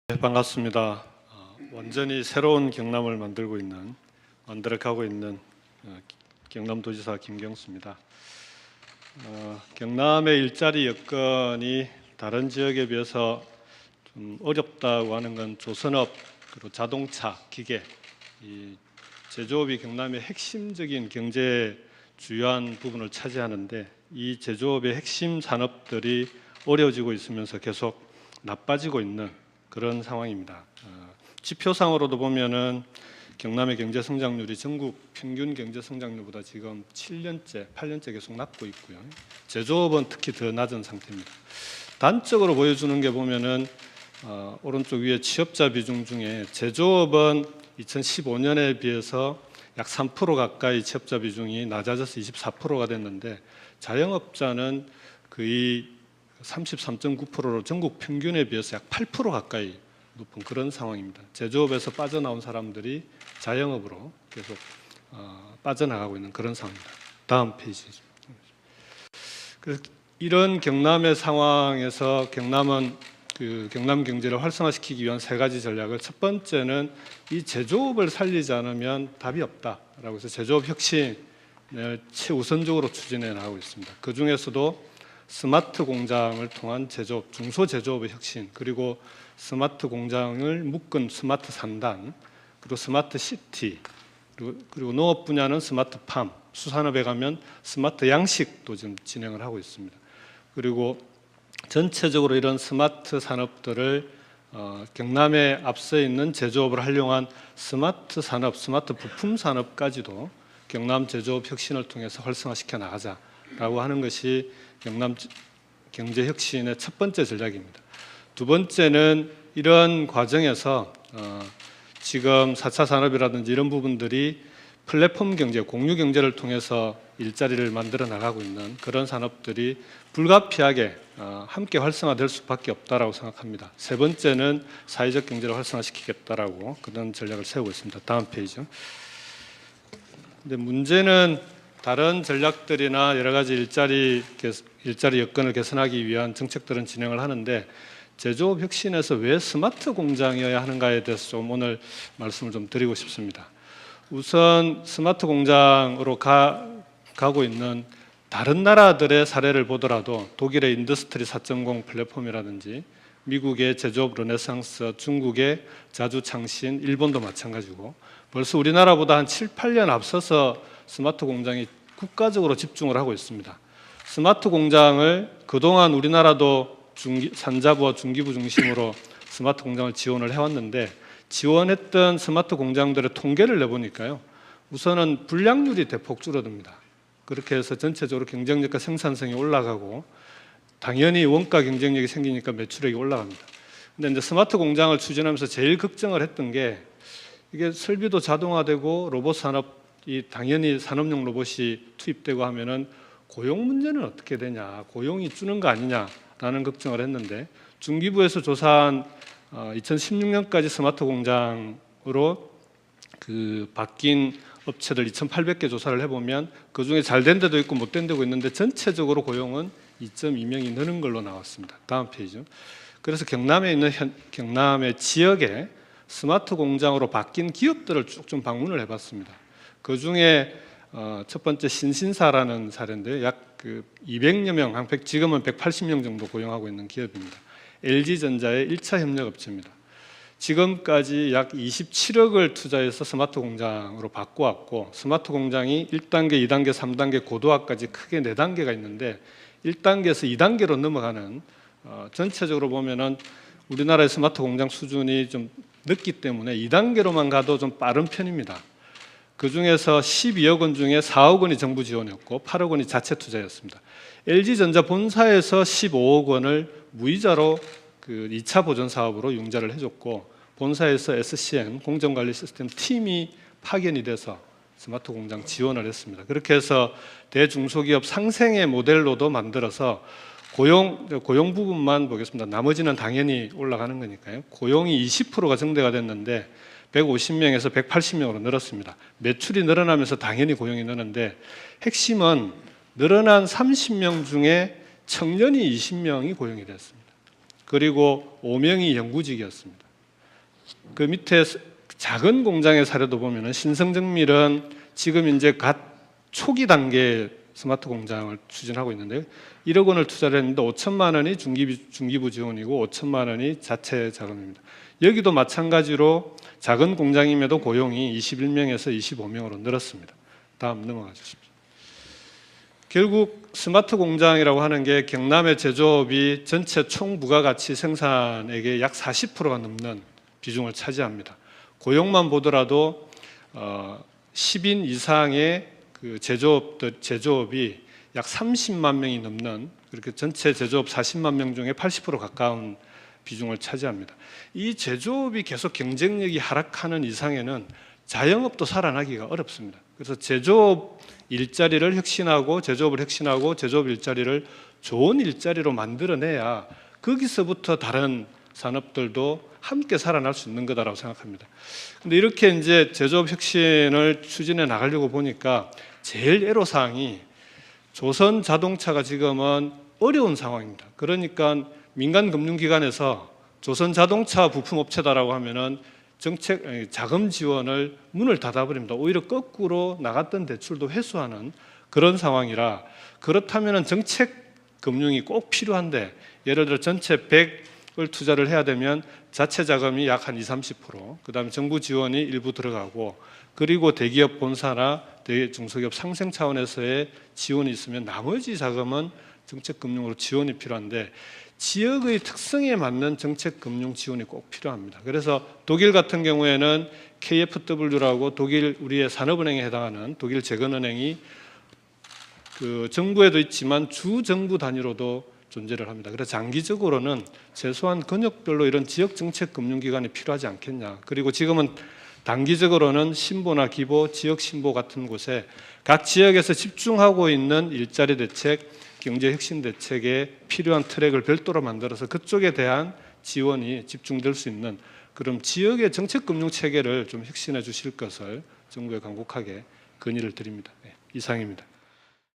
네, 반갑습니다. 완전히 새로운 경남을 만들어가고 있는 경남도지사 김경수입니다. 경남의 일자리 여건이 다른 지역에 비해서 좀 어렵다고 하는 건 조선업, 그리고 자동차, 기계, 이 제조업이 경남의 핵심적인 경제 주요한 부분을 차지하는데, 이 제조업의 핵심 산업들이 어려워지고 있으면서 계속 나빠지고 있는 그런 상황입니다. 지표상으로도 보면은 경남의 경제 성장률이 전국 평균 경제 성장률보다 지금 8년째 계속 낮고 있고요. 제조업은 특히 더 낮은 상태입니다. 단적으로 보여주는 게 보면은 오른쪽 위에 취업자 비중 중에 제조업은 2015년에 비해서 약 3% 가까이 취업자 비중이 낮아져서 24%가 됐는데, 자영업자는 거의 33.9%로 전국 평균에 비해서 약 8% 가까이 높은 그런 상황입니다. 제조업에서 빠져나온 사람들이 자영업으로 계속 빠져나가고 있는 그런 상황입니다. 다음 페이지죠. 그래서 이런 경남의 상황에서 경남은 경남 경제를 활성화시키기 위한 세 가지 전략을, 첫 번째는 이 제조업을 살리지 않으면 답이 없다라고 해서 제조업 혁신을 최우선적으로 추진해 나가고 있습니다. 그 중에서도 스마트 공장을 통한 제조업, 중소제조업의 혁신, 그리고 스마트 공장을 묶은 스마트 산단, 그리고 스마트 시티, 그리고 농업 분야는 스마트 팜, 수산업에 가면 스마트 양식도 지금 진행을 하고 있습니다. 그리고 전체적으로 이런 스마트 산업들을 경남에 앞서 있는 제조업을 활용한 스마트 산업, 스마트 부품 산업까지도 경남 제조업 혁신을 통해서 활성화시켜 나가자라고 하는 것이 경남 경제 혁신의 첫 번째 전략입니다. 두 번째는 이런 과정에서 지금 4차 산업이라든지 이런 부분들이 플랫폼 경제, 공유 경제를 통해서 일자리를 만들어 나가고 있는 그런 산업들이 불가피하게 함께 활성화될 수밖에 없다라고 생각합니다. 세 번째는 사회적 경제를 활성화시키겠다라고 그런 전략을 세우고 있습니다. 다음 페이지죠. 근데 문제는 다른 전략들이나 여러 가지 일자리 여건을 개선하기 위한 정책들은 진행을 하는데, 제조업 혁신에서 왜 스마트 공장이어야 하는가에 대해서 좀 오늘 말씀을 좀 드리고 싶습니다. 우선 스마트 공장으로 가고 있는 다른 나라들의 사례를 보더라도 독일의 인더스트리 4.0 플랫폼이라든지 미국의 제조업 르네상스, 중국의 자주창신, 일본도 마찬가지고 벌써 우리나라보다 한 7, 8년 앞서서 스마트 공장이 국가적으로 집중을 하고 있습니다. 스마트 공장을 그동안 우리나라도 산자부와 중기부 중심으로 스마트 공장을 지원을 해왔는데, 지원했던 스마트 공장들의 통계를 내보니까요, 우선은 불량률이 대폭 줄어듭니다. 그렇게 해서 전체적으로 경쟁력과 생산성이 올라가고, 당연히 원가 경쟁력이 생기니까 매출액이 올라갑니다. 근데 이제 스마트 공장을 추진하면서 제일 걱정을 했던 게, 이게 설비도 자동화되고 로봇 산업이 당연히 산업용 로봇이 투입되고 하면은 고용 문제는 어떻게 되냐, 고용이 주는 거 아니냐라는 걱정을 했는데, 중기부에서 조사한 2016년까지 스마트 공장으로 바뀐 업체들 2,800개 조사를 해보면 그 중에 잘 된 데도 있고 못 된 데도 있는데 전체적으로 고용은 2.2명이 느는 걸로 나왔습니다. 다음 페이지죠. 그래서 경남에 있는 경남의 지역에 스마트 공장으로 바뀐 기업들을 쭉 좀 방문을 해봤습니다. 그 중에 첫 번째 신신사라는 사례인데, 약 200여 명, 지금은 180명 정도 고용하고 있는 기업입니다. LG전자의 1차 협력업체입니다. 지금까지 약 27억을 투자해서 스마트 공장으로 바꿔왔고, 스마트 공장이 1단계, 2단계, 3단계 고도화까지 크게 4단계가 있는데, 1단계에서 2단계로 넘어가는, 전체적으로 보면은 우리나라의 스마트 공장 수준이 좀 늦기 때문에 2단계로만 가도 좀 빠른 편입니다. 그 중에서 12억 원 중에 4억 원이 정부 지원이었고 8억 원이 자체 투자였습니다. LG전자 본사에서 15억 원을 무이자로 2차 보전 사업으로 융자를 해줬고, 본사에서 SCM 공정관리 시스템 팀이 파견이 돼서 스마트 공장 지원을 했습니다. 그렇게 해서 대중소기업 상생의 모델로도 만들어서 고용 부분만 보겠습니다. 나머지는 당연히 올라가는 거니까요. 고용이 20%가 증대가 됐는데 150명에서 180명으로 늘었습니다. 매출이 늘어나면서 당연히 고용이 느는데, 핵심은 늘어난 30명 중에 청년이 20명이 고용이 됐습니다. 그리고 5명이 영구직이었습니다. 그 밑에 작은 공장의 사례도 보면은 신성정밀은 지금 이제 갓 초기 단계 스마트 공장을 추진하고 있는데요. 1억 원을 투자를 했는데 5천만 원이 중기부 지원이고 5천만 원이 자체 자금입니다. 여기도 마찬가지로 작은 공장임에도 고용이 21명에서 25명으로 늘었습니다. 다음 넘어가 주십시오. 결국 스마트 공장이라고 하는 게 경남의 제조업이 전체 총 부가가치 생산액의 약 40%가 넘는 비중을 차지합니다. 고용만 보더라도 10인 이상의 그 제조업이 약 30만 명이 넘는, 그렇게 전체 제조업 40만 명 중에 80% 가까운 비중을 차지합니다. 이 제조업이 계속 경쟁력이 하락하는 이상에는 자영업도 살아나기가 어렵습니다. 그래서 제조업 일자리를 혁신하고 제조업을 혁신하고 제조업 일자리를 좋은 일자리로 만들어내야 거기서부터 다른 산업들도 함께 살아날 수 있는 거다라고 생각합니다. 근데 이렇게 이제 제조업 혁신을 추진해 나가려고 보니까 제일 애로사항이 조선 자동차가 지금은 어려운 상황입니다. 그러니까 민간 금융기관에서 조선 자동차 부품업체다라고 하면은 자금 지원을 문을 닫아버립니다. 오히려 거꾸로 나갔던 대출도 회수하는 그런 상황이라, 그렇다면 정책 금융이 꼭 필요한데, 예를 들어 전체 100을 투자를 해야 되면 자체 자금이 약 한 20-30%, 그다음에 정부 지원이 일부 들어가고, 그리고 대기업 본사나 중소기업 상생 차원에서의 지원이 있으면 나머지 자금은 정책 금융으로 지원이 필요한데, 지역의 특성에 맞는 정책 금융 지원이 꼭 필요합니다. 그래서 독일 같은 경우에는 KfW라고 독일 우리의 산업은행에 해당하는 독일 재건은행이 그 정부에도 있지만 주정부 단위로도 존재를 합니다. 그래서 장기적으로는 최소한 권역별로 이런 지역 정책 금융기관이 필요하지 않겠냐. 그리고 지금은 단기적으로는 신보나 기보, 지역 신보 같은 곳에 각 지역에서 집중하고 있는 일자리 대책, 경제 혁신 대책에 필요한 트랙을 별도로 만들어서 그쪽에 대한 지원이 집중될 수 있는 그런 지역의 정책 금융 체계를 좀 혁신해 주실 것을 정부에 간곡하게 건의를 드립니다. 네, 이상입니다.